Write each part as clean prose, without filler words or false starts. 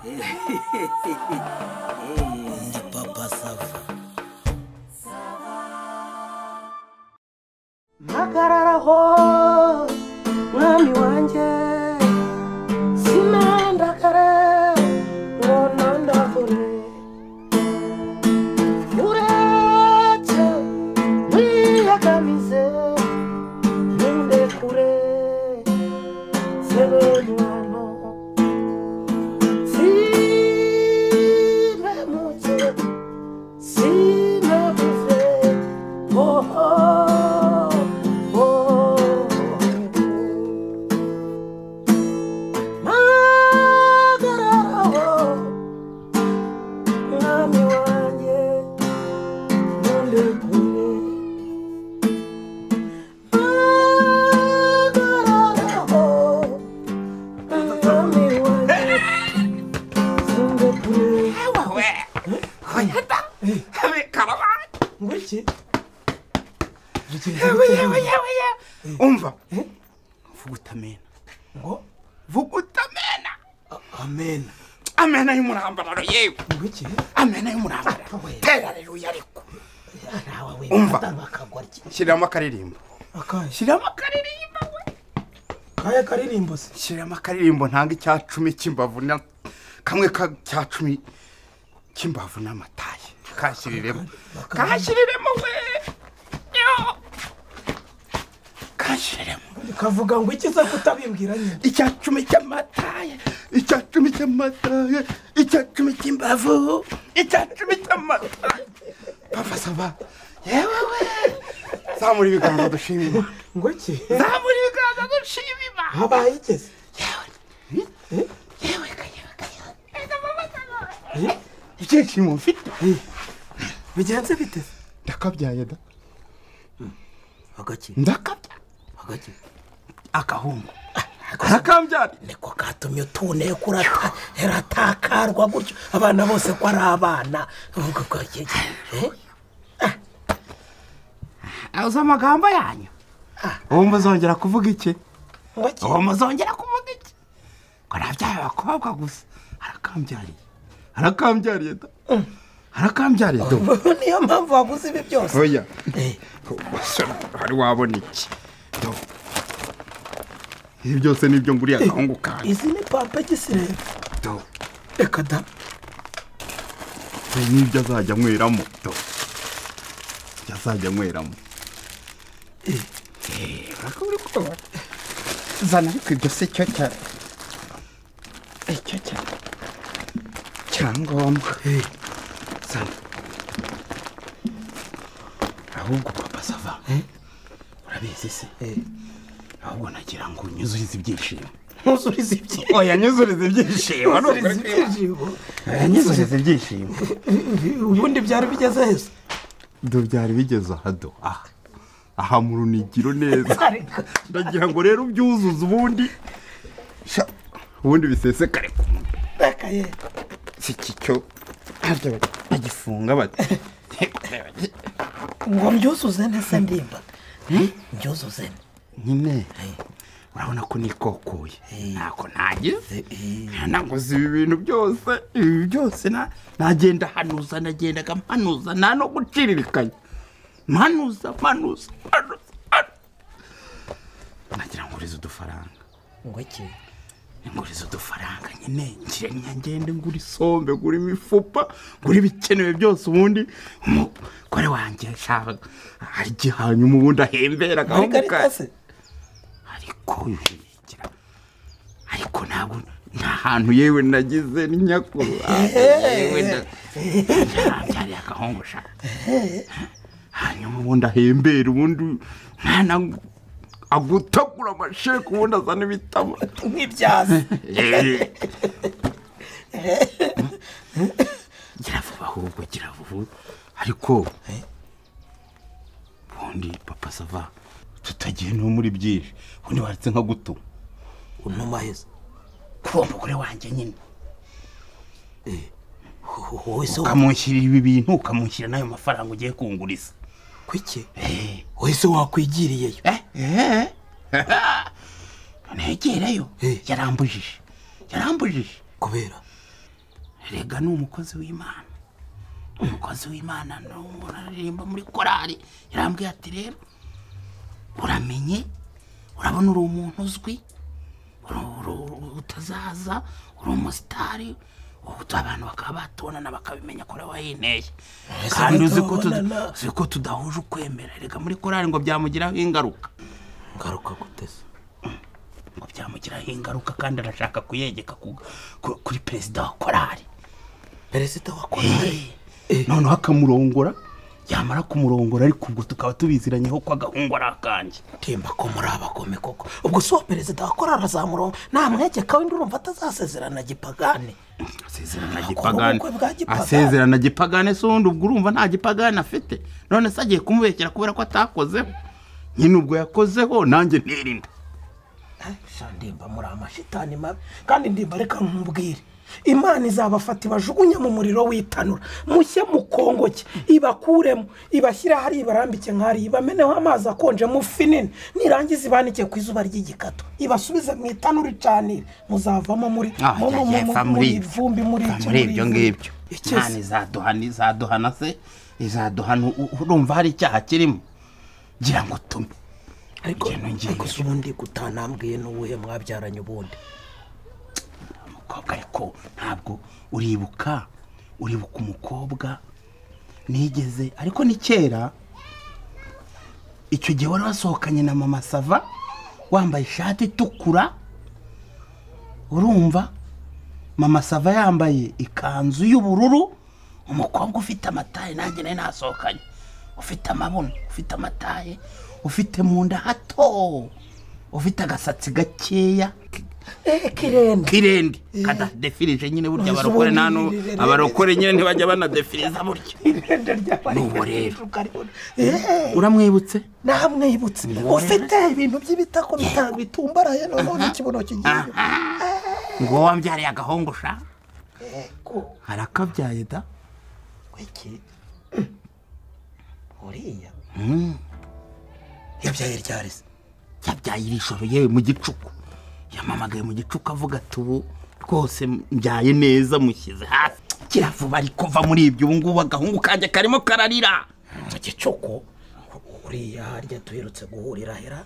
Ndi Papa Sava. Magararaho mwami wanje sinandakare ngonandavure uretse mwiyagamize nindekure sebenyano simemuze simemuze oh Umva vugutamena ngo vugutamena Amen. amena y'umurambararo yewe Ngwiki? amena y'umurambararo tera haleluya ariko Nawe we Umva. bakagwariki. shiramo akaririmbo Akaye. shiramo akaririmbo we Kaye karirimbo se. shiramo akaririmbo ntanga icyacumi cy'imbavu na kamwe ka cyacumi cy'imbavu n'amataye kashiriremo we yo kashiriremo Kavuga ngo iki se kutabimbwira nyine. icyacumi cy'amataye icyacumi cy'amataye icyacumi cy'imbavu icyacumi cy'amataye Papa Sava yewe we zamura ibiganza dushima Imana Ngwiki? zamura ibiganza dushima Imana Habaye ikese. yewe icyishimo mfite Bigenze bite? ndakabyaye da Agaki. ndakabya Agaki. akahungu akabyara Niko katumye utune kurata eratakarwa gutyo abana bose ko ari abana. Uvuga ko aza amagambo yanyu ubu muzongera kuvuga iki Ngwiki? ubu muzongera kuvuga iki ko nabyaye abakobwa gusa arakambyariye da arakambyariye do Niyo mpamvu waguze ibi byose. oya hari wabona iki do ibi byose nibyo nguriye agahungu kanjye Izi ni pampa gisire. do Reka da. nibyo azajya anyweramo do azajya anyweramo zana ariko ibyo se cyo cyangombwa zana ahubwo Papa Sava urabizi se ahubwo nagira ngo unyuzurize ibyishimo Ntuzurize ibye. oya nyuzurize ibyishimo nyuzurize ibyishimo Ubundi byari bigeze heza. do byari bigeze ahado aha mu runigiro neza ndagira ngo rero ubyuzuze ubundi bisesekare ku muntu Bakaye. si cyo agifunga bate Ngo mbyuzuze nese ndimba. Mbyuzuze. nyine urabona ko nikokoye ntako nagize naguze ibi bintu byose nagenda hanuza nagendaga mpanuza nta no guciririkanya manuza nagira ngo urize udufaranga Ngwiki? nguriza udufaranga nyine ngende ngura isombe ngura imifupa ngura ibikenewe byose ubundi umugore wanjye ashaka arya hanyuma ubundi ahembera agahungu kawe ariko ntabwo nta hantu yewe nagize ni nyakuru yewe ndabyariye agahungu shaka hanyuma ubundi ahembera ubundi mwana agutagura amasheke ubundi azana ibitama Nk'ibyazi. gira vuba ahubwo gira vuba ariko ubundi Papa Sava tutagiye no muri byinshi ubundi waretse nka gutuma Unuma heza. kuri uwo mugore wanjye nyine Wese ukamushyirira ibi bintu ukamushyira n'ayo mafaranga ugiye kunguriza kwiki? Wese wakwigiriyeyo. Negereyo yarambujije kubera rega ni umukozi w'Imana. Umukozi w'Imana aririmba muri korari yarambwiye ati rero uramenye urabona uri umuntu uzwi utazaza uri umusitari abantu bakaba batubonana bakabimenya ko wayinteye kandi uzi ko tudahuje ukwemera rega muri korari ngo byamugiraho ingaruka guteze ngo byamugiraho ingaruka kandi arashaka kuyegeka kuri perezida wa korari noneho akamurongora yamara kumurongora ariko ubwo tukaba tubiziranyeho ko agahungu ari akanjye timba ko muri abagome koko ubwo si uwo perezida wa korari azamurongo namwegeka wenda urumva atazasezerana gipagane asezerana gipagane se undi ubwo urumva nta gipagane afite none se agiye kumubekera kubera ko atakozeho nyine ubwo yakozeho nanjye ntirinda ndimba muri amashitani mabi kandi ndimba reka nkubwire Imana izabafata ibajugunya mu muriro w'itanura mushye mukongoke ibakuremo ibashyira hari ibarambike nkari ibameneho amazi akonje mu finini nirangiza ibanike ku izuba ry'igikato ibasubize mu itanura icanire muzavamo muri vumbi muri ibyo ngibyo Imana izaduhana se izaduhana urumva hari icyaha kirimo gira ngo tume ariko ubundi gutanambwiye n'ubuhe mwabyaranye ubundi umukobwa ariko ntabwo uribuka umukobwa nigeze ariko ni kera icyo gihe wari wasohokanye na mama Sava wambaye ishati itukura urumva mama Sava yambaye ikanzu y'ubururu umukobwa ufite amataye nanjye nawe nasohokanye ufite amabuno ufite amataye ufite mu nda hato ufite agasatsi gakeya kirende kada defirije nyine burya barokore nano abarokore nyine ntibajya banadefiriza burya nubo rero uramwibutse namwibutse ufite ibintu by'ibitako bitumbaraye none ikibuno kigiye ngo wambyariye agahongosha harakabyaye da wiki uriya yabyaye ryarese yabyaye irishoro yewe mu gicuku yamamagaye mu gicuku avuga ati ubu rwose mbyaye neza mushyize hasi kiravuba ari kuva muri ibyo ubu ngubu agahungu kanjye karimo kararira mu gicuku uriya harya duherutse guhurira hera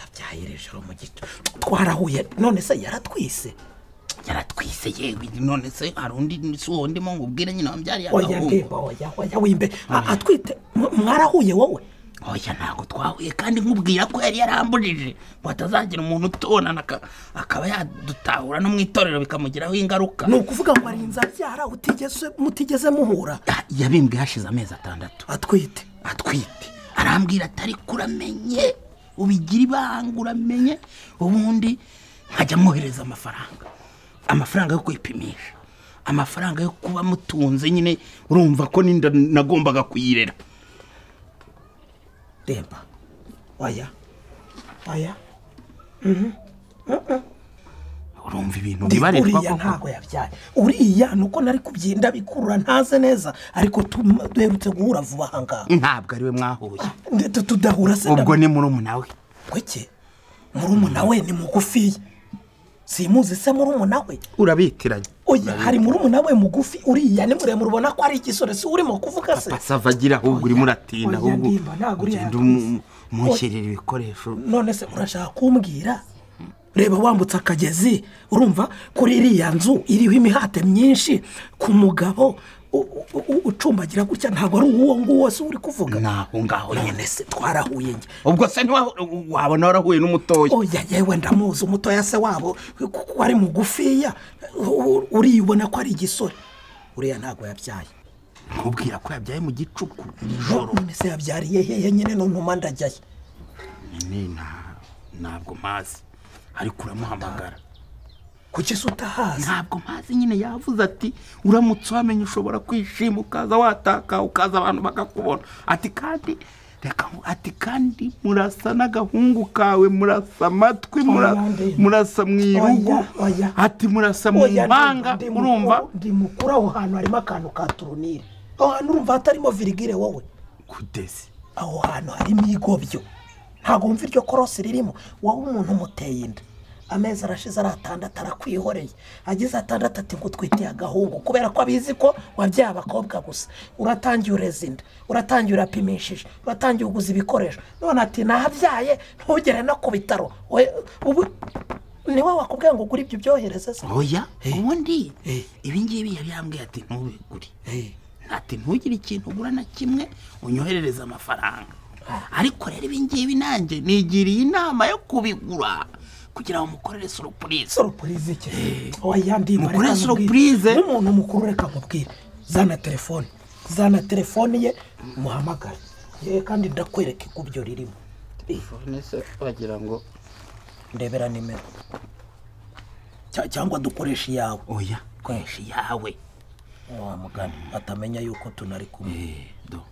yabyaye irishoro mu gicuku twarahuye none se yaratwise yewe none se hari undi si uwo ndimo ngubwire nyine wambyariye agahungu oya wimbe atwite mwarahuye wowe oya ntabwo twahuye kandi nkubwira ko yari yarambujije ngo atazagira umuntu utubonana akaba yadutahura no mu itorero bikamugiraho ingaruka ni ukuvuga ngo ari inzabyara mutigeze muhura yabimbwe hashize amezi 6 atwite arambwira atari kuramenye ubigira ibanga uramenye ubundi nkajya mwohereza amafaranga yo kwipimisha amafaranga yo kuba mutunze nyine urumva ko ninda nagombaga kuyirera demba oya urumva ibintu bibarirwa koko ntago yabyaye uriya nuko nari kubyinda bikurura ntaze neza ariko duherutse guhura vuba hanga ntabwo ari we mwahuye tudahura se ubwo ni murumuna we kweke murumuna we ni mugufi simuzi se murumuna we urabitiranye oya hari murumuna we mugufi uriya ni muremure ubona ko ari igisore si urimo kuvuga se Papa Sava agira ahubwo uri muratinda ahubwo ugenda umushyirira ibikoresho none se urashaka kumbwira reba wambutse akagezi urumva kuri iriya nzu iriho imihate myinshi ku mugabo ucumbagira gutya ntabwo ari uwo nguwo se uri kuvuga naho ngaho nyine se twarahuye nge ubwo se wabona warahuye n'umutoya oya yewe ndamuzi umutoya se wabo kuko ari mugufiya uribona ko ari igisore uriya ntabwo yabyaye nkubwira ko yabyaye mu gicuku ijoro none se yabyariye hehe nyine n'untuma ndajyaye ntabwo mpazi ariko uramuhamagara kuki se utahazi ntabwo mpazi nyine yavuze ati uramutse wamenye ushobora kwishima ukaza wataka ukaza abantu bakakubona ati kandi murasa n'agahungu kawe murasa amatwi murasa mu irugu ati murasa mu mpanga urumva ndi mukuru aho hantu harimo akantu ka turunire aho hantu urumva hatarimo virigire wowe kudesi aho hantu harimo igobyo ntabwo wumva iryo korosi ririmo wowe umuntu umuteye inda amezi arashize ari 6 arakwihoreye agize 6 ati ngo twitiye agahungu kubera ko abizi ko wabyaye abakobwa gusa uratangiye urezinda uratangiye urapimishije uratangiye uguza ibikoresho none ati nabyaye ntugere no ku bitaro ubu niwe wakubwiye ngo ugure ibyo byohereza se oya ubundi ibi ngibi yambwiye ati ntubigure ati ntugire ikintu ugura na kimwe unyoherereza amafaranga ariko rero ibi ngibi nanjye nigiriye inama yo kubigura kugira ngo mukorere surprise iki oya ndimba mukorere surprise umuntu mukuru reka mubwire zana telefone ye muhamagare kandi ndakwereka ikubyo ririmo telefone se bagira ngo ndebera nimero cyangwa dukoresha yawe oya koresha yawe wa mugani atamenya yuko tunari kumwe do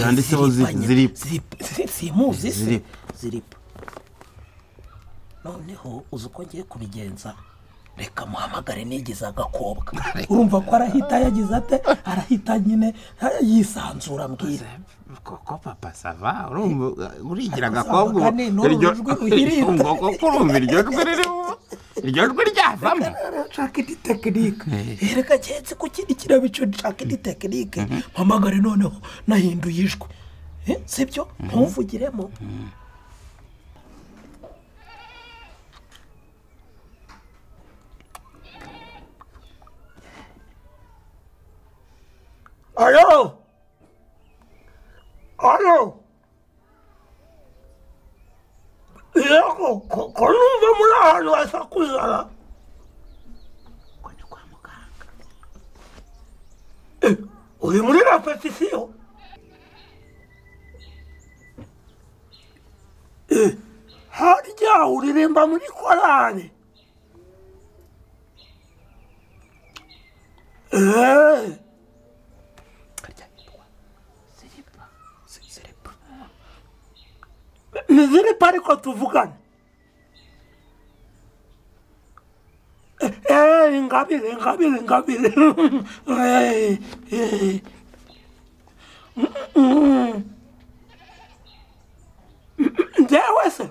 yanditseho ziripa simuzi ziripa noneho uzi uko ngiye kubigenza reka muhamagare nigize agakobwa urumva ko arahita yagize ate arahita nyine yisanzura mbwira koko papa sava urumva urigira agakobwa iryo jwi ryavamo nshaka indi tekinike reka cyetse ku kindi kirabico nshaka indi tekinike mpamagare noneho nahinduye ijwi sibyo ntuvugiremo Alo yego ko numva muri ahantu hasakuzana ko ni kwa muganga uri muri repetition harya uririmba muri korali niziripa ariko tuvugana ingabire njyewe se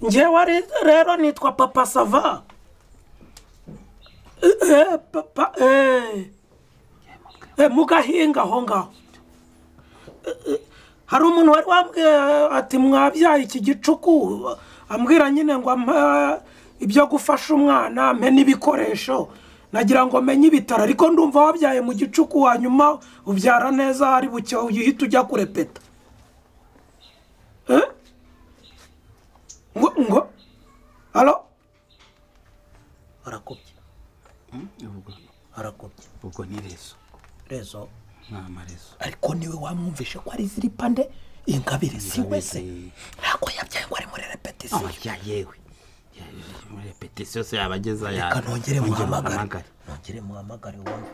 njyewe rero nitwa papa sava papa mugahinga aho ngaho hari umuntu wari wambwiye ati mwabyaye iki gicuku ambwira nyine ngo ibyo gufasha umwana mpe n'ibikoresho nagira ngo menye ibitaro ariko ndumva wabyaye mu gicuku hanyuma ubyara neza hari bucye uhita ujya kurepeta ngo halo arakubye ubwo ni rezo n'amarezo ariko niwe wamwumvishe ko ari ziripa nde ingabire si wese ntabwo yabyaye ngo ari muri repetition yewe muri repetition se yabageza ya reka nongere muhamagare wumve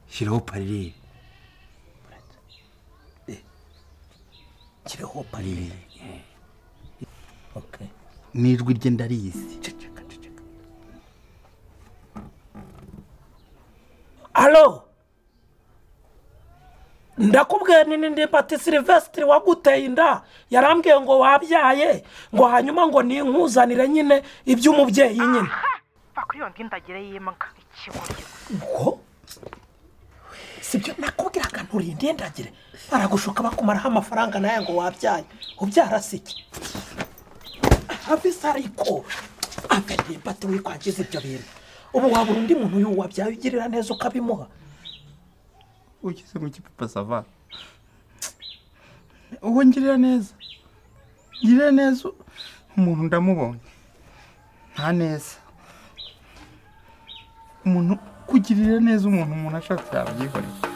shiraho parire kiriho parire okay nijwi rye ndarizi Alo ndakubwiye ndi Pati Sylvestre waguteye inda yarambwiye ngo wabyaye ngo hanyuma ngo ninkuzanire nyine iby'umubyeyi nyine bakuri yo ndagire yimbwa ikigoryo ngo sibyo nakubwiraga nturinde ndagire baragushuka bakumaraho amafaranga naye ngo wabyaye ubyara siki afisa ariko afite Pati wikwagize ibyo bintu ubu wabura undi muntu wabyaye ugirira neza ukabimuha ugize mu kipapa sava uwo ngirira neza umuntu ndamubonye nta neza umuntu kugirira neza umuntu ashaka yabyihorera